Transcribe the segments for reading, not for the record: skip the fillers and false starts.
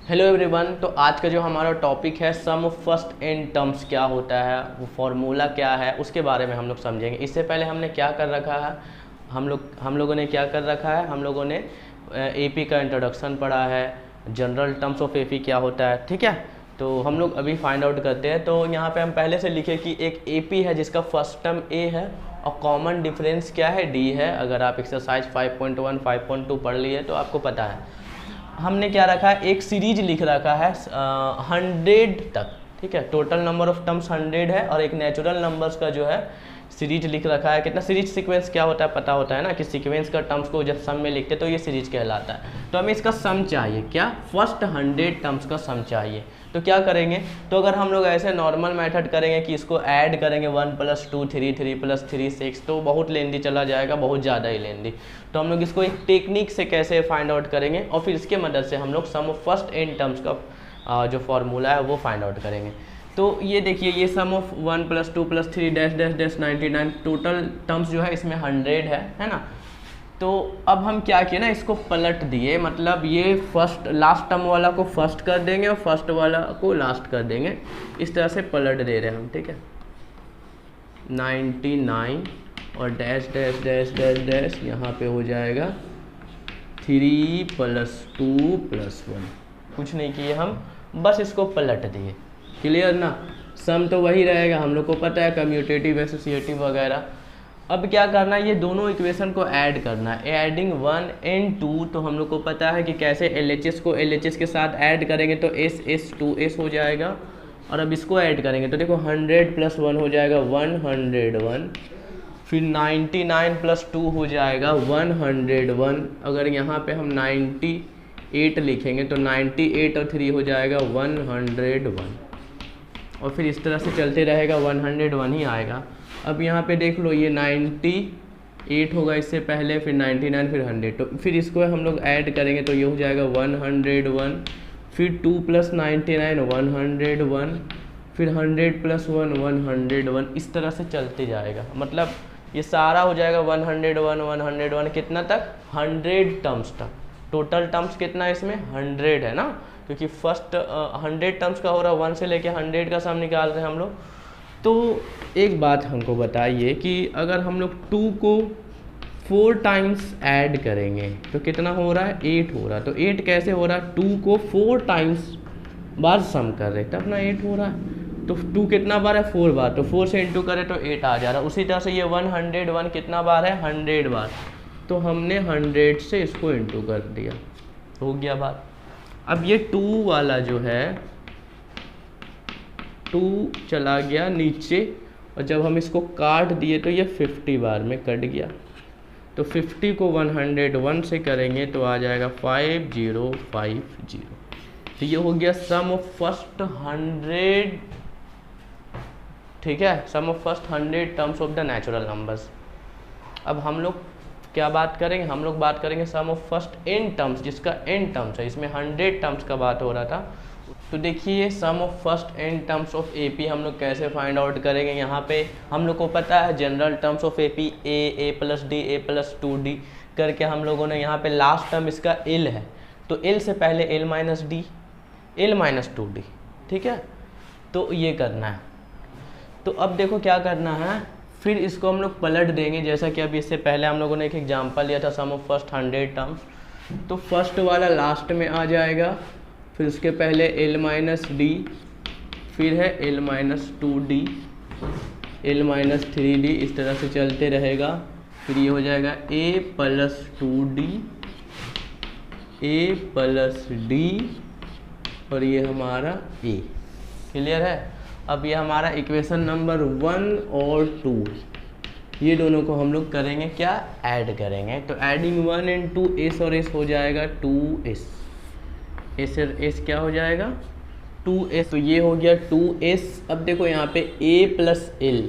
Hello everyone. तो आज का जो हमारा टॉपिक है sum of first N terms क्या होता है, वो फार्मूला क्या है, उसके बारे में हम लोग समझेंगे। इससे पहले हमने क्या कर रखा है, हम लोगों ने क्या कर रखा है, हम लोगों ने एपी का इंट्रोडक्शन पढ़ा है, जनरल टर्म्स ऑफ एपी क्या होता है, ठीक है। तो हम लोग अभी फाइंड आउट करते हैं। तो यहाँ पे हम पहले से लिखे कि एक एपी है जिसका फर्स्ट टर्म ए है और कॉमन डिफरेंस क्या है, डी है। अगर आप एक्सरसाइज 5.1 5.2 पढ़ लिए तो आपको पता है। हमने क्या रखा है, एक सीरीज लिख रखा है 100 तक, ठीक है। टोटल नंबर ऑफ टर्म्स 100 है और एक नेचुरल नंबर्स का जो है सीरीज लिख रखा है। कितना सीरीज सीक्वेंस क्या होता है पता होता है ना, कि सीक्वेंस का टर्म्स को जब सम में लिखते तो ये सीरीज कहलाता है। तो हमें इसका सम चाहिए, क्या, फर्स्ट 100 टर्म्स का सम चाहिए। तो क्या करेंगे, तो अगर हम लोग ऐसे नॉर्मल मेथड करेंगे कि इसको ऐड करेंगे 1 + 2 3 3 + 3 6, तो बहुत लेंदी चला जाएगा, बहुत ज़्यादा ही लेंदी। तो हम लोग इसको एक टेक्निक से कैसे फाइंड आउट करेंगे और फिर इसके मदद से हम लोग सम ऑफ फर्स्ट एन टर्म्स का जो फार्मूला है वो फाइंड आउट करेंगे। तो ये देखिए, ये sum of 1 + 2 + 3 dash dash dash 99, total terms जो है इसमें 100 है ना। तो अब हम क्या किए ना, इसको पलट दिए, मतलब ये फर्स्ट लास्ट टर्म वाला को फर्स्ट कर देंगे और फर्स्ट वाला को लास्ट कर देंगे, इस तरह से पलट दे रहे हैं हम, ठीक है। 99 और dash dash dash dash dash यहाँ पे हो जाएगा 3 + 2 + 1। कुछ नहीं किए हम, बस इसको पलट दिए। क्लियर ना, सम तो वही रहेगा, हम लोग को पता है, कम्यूटेटिव एसोसिएटिव वगैरह। अब क्या करना है, ये दोनों इक्वेशन को ऐड करना है, एडिंग 1 and 2। तो हम लोग को पता है कि कैसे LHS को LHS के साथ ऐड करेंगे तो S 2S हो जाएगा। और अब इसको ऐड करेंगे तो देखो 100 + 1 हो जाएगा 101, फिर 99 + 2 हो जाएगा 101। अगर यहाँ पे हम 98 लिखेंगे तो 98 और 3 हो जाएगा 101, और फिर इस तरह से चलते रहेगा, 101 ही आएगा। अब यहाँ पे देख लो, ये 98 होगा इससे पहले, फिर 99, फिर 100। तो फिर इसको हम लोग ऐड करेंगे तो ये हो जाएगा 101, फिर 2 + 99 101, फिर 100 + 1 101, इस तरह से चलते जाएगा। मतलब ये सारा हो जाएगा 101 101 कितना तक, 100 टर्म्स तक। टोटल टर्म्स कितना है इसमें, 100 है ना, क्योंकि फर्स्ट 100 टर्म्स का हो रहा है, 1 से लेके 100 का सम निकाल रहे हैं हम लोग। तो एक बात हमको बताइए कि अगर हम लोग 2 को 4 टाइम्स ऐड करेंगे तो कितना हो रहा है, 8 हो रहा है। तो 8 कैसे हो रहा है, 2 को 4 टाइम्स बार सम कर रहे तब ना 8 हो रहा है। तो 2 कितना बार है, 4 बार, तो 4 से इंटू करें तो 8 आ जा रहा है। उसी तरह से ये 101 कितना बार है, 100 बार। तो हमने 100 से इसको इंटू कर दिया, हो गया बात। अब ये 2 वाला जो है, 2 चला गया नीचे, और जब हम इसको काट दिए तो ये 50 बार में कट गया। तो 50 को 101 से करेंगे तो आ जाएगा 5050। तो ये हो गया सम ऑफ फर्स्ट 100, ठीक है, sum of first 100 terms of the natural numbers. अब हम लोग क्या बात करेंगे, हम लोग बात करेंगे सम ऑफ फर्स्ट n टर्म्स, जिसका n टर्म्स है, इसमें 100 टर्म्स का बात हो रहा था। तो देखिए sum of first n terms of AP हम लोग कैसे फाइंड आउट करेंगे। यहाँ पे हम लोग को पता है general terms of AP a + d a + 2d करके हम लोगों ने यहाँ पे लास्ट टर्म इसका L है, तो L से पहले L - d L - 2d, ठीक है। तो ये करना है। तो अब देखो क्या करना है, फिर इसको हम लोग पलट देंगे, जैसा कि अभी इससे पहले हम लोगों ने एक एग्जांपल लिया था सम ऑफ फर्स्ट 100 टर्म्स। तो फर्स्ट वाला लास्ट में आ जाएगा, फिर उसके पहले L - d, फिर है L - 2d, L - 3d, इस तरह से चलते रहेगा। फिर ये हो जाएगा A + 2d, A + d, और ये हमारा A। क्लियर है। अब ये हमारा इक्वेशन नंबर 1 और 2, ये दोनों को हम लोग करेंगे क्या, ऐड करेंगे। तो एडिंग 1 and 2, S और S हो जाएगा 2S, S और S क्या हो जाएगा 2S। तो ये हो गया 2S। अब देखो यहाँ पे A + L,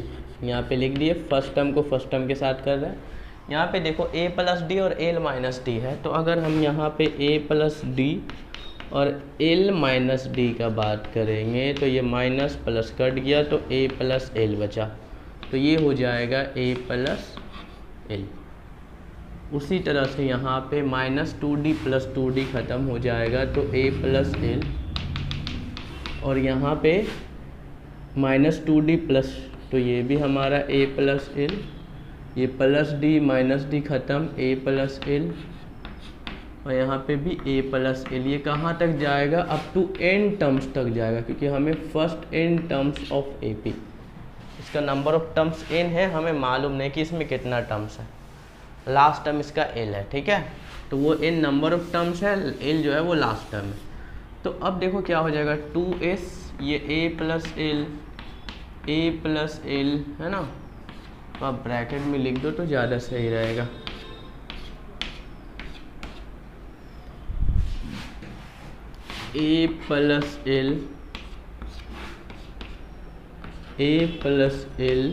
यहाँ पे लिख दिए, फर्स्ट टर्म को फर्स्ट टर्म के साथ कर रहे हैं। यहाँ पे देखो A + d और L - d है, तो अगर हम यहाँ पे A + d और L - d का बात करेंगे तो ये माइनस प्लस कट गया, तो A + L बचा। तो ये हो जाएगा A + L। उसी तरह से यहाँ पे -2d + 2d ख़त्म हो जाएगा तो a + l, और यहाँ पे -2d प्लस, तो ये भी हमारा a + l, ये +d -d ख़त्म a + l, और यहाँ पे भी a + l। ये कहाँ तक जाएगा? अप टू n टर्म्स तक जाएगा, क्योंकि हमें first n terms of AP, इसका नंबर ऑफ टर्म्स n है, हमें मालूम नहीं कि इसमें कितना टर्म्स है। लास्ट टर्म इसका l है, ठीक है, तो वो n नंबर ऑफ टर्म्स है, l जो है वो लास्ट टर्म है। तो अब देखो क्या हो जाएगा, 2s, ये a + l है ना, तो आप ब्रैकेट में लिख दो तो ज़्यादा सही रहेगा। a + l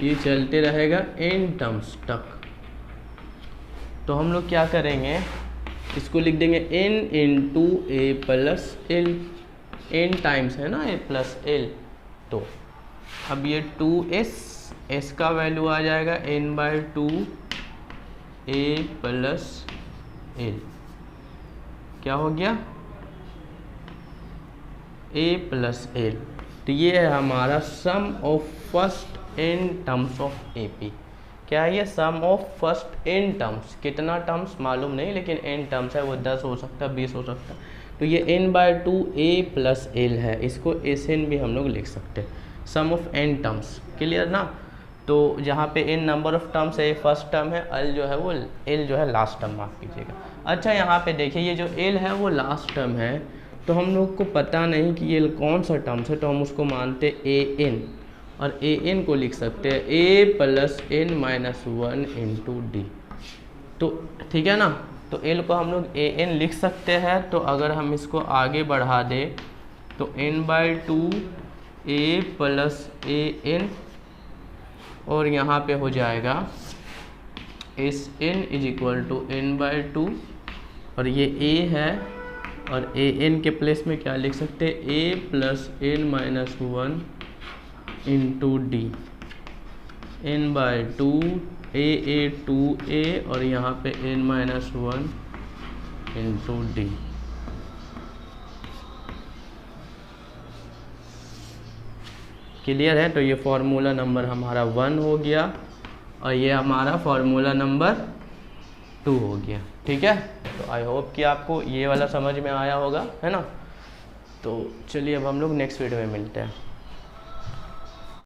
ये चलते रहेगा n टर्म्स तक। तो हम लोग क्या करेंगे, इसको लिख देंगे n × a + l, n times है ना a + l। तो अब ये 2s, s का वैल्यू आ जाएगा n/2 a + l, क्या हो गया, a + l। तो ये है हमारा sum of first n terms of AP। क्या है ये? Sum of first n terms. कितना टर्म्स मालूम नहीं, लेकिन n टर्म्स है, वो 10 हो सकता है, 20 हो सकता है। तो ये n/2 a + l है, इसको Sn भी हम लोग लिख सकते हैं, सम ऑफ n टर्म्स। क्लियर ना? तो जहाँ पे n नंबर ऑफ टर्म्स है, ये फर्स्ट टर्म है, l जो है वो l जो है लास्ट टर्म, माफ़ कीजिएगा। अच्छा, यहाँ पे देखिए ये जो l है वो लास्ट टर्म है, तो हम लोग को पता नहीं कि ये कौन सा टर्म्स है, तो हम उसको मानते an, और an को लिख सकते हैं a + n - 1 × d। तो ठीक है ना, तो l को हम लोग an लिख सकते हैं। तो अगर हम इसको आगे बढ़ा दें तो n/2 a + an, और यहाँ पे हो जाएगा Sn = n/2, और ये a है, और an के प्लेस में क्या लिख सकते हैं, a + n - 1 × d, n/2 a 2a, और यहाँ पे n - 1 × d। क्लियर है? तो ये फार्मूला नंबर हमारा 1 हो गया, और ये हमारा फार्मूला नंबर 2 हो गया। ठीक है, तो आई होप कि आपको ये वाला समझ में आया होगा, है ना। तो चलिए अब हम लोग नेक्स्ट वीडियो में मिलते हैं।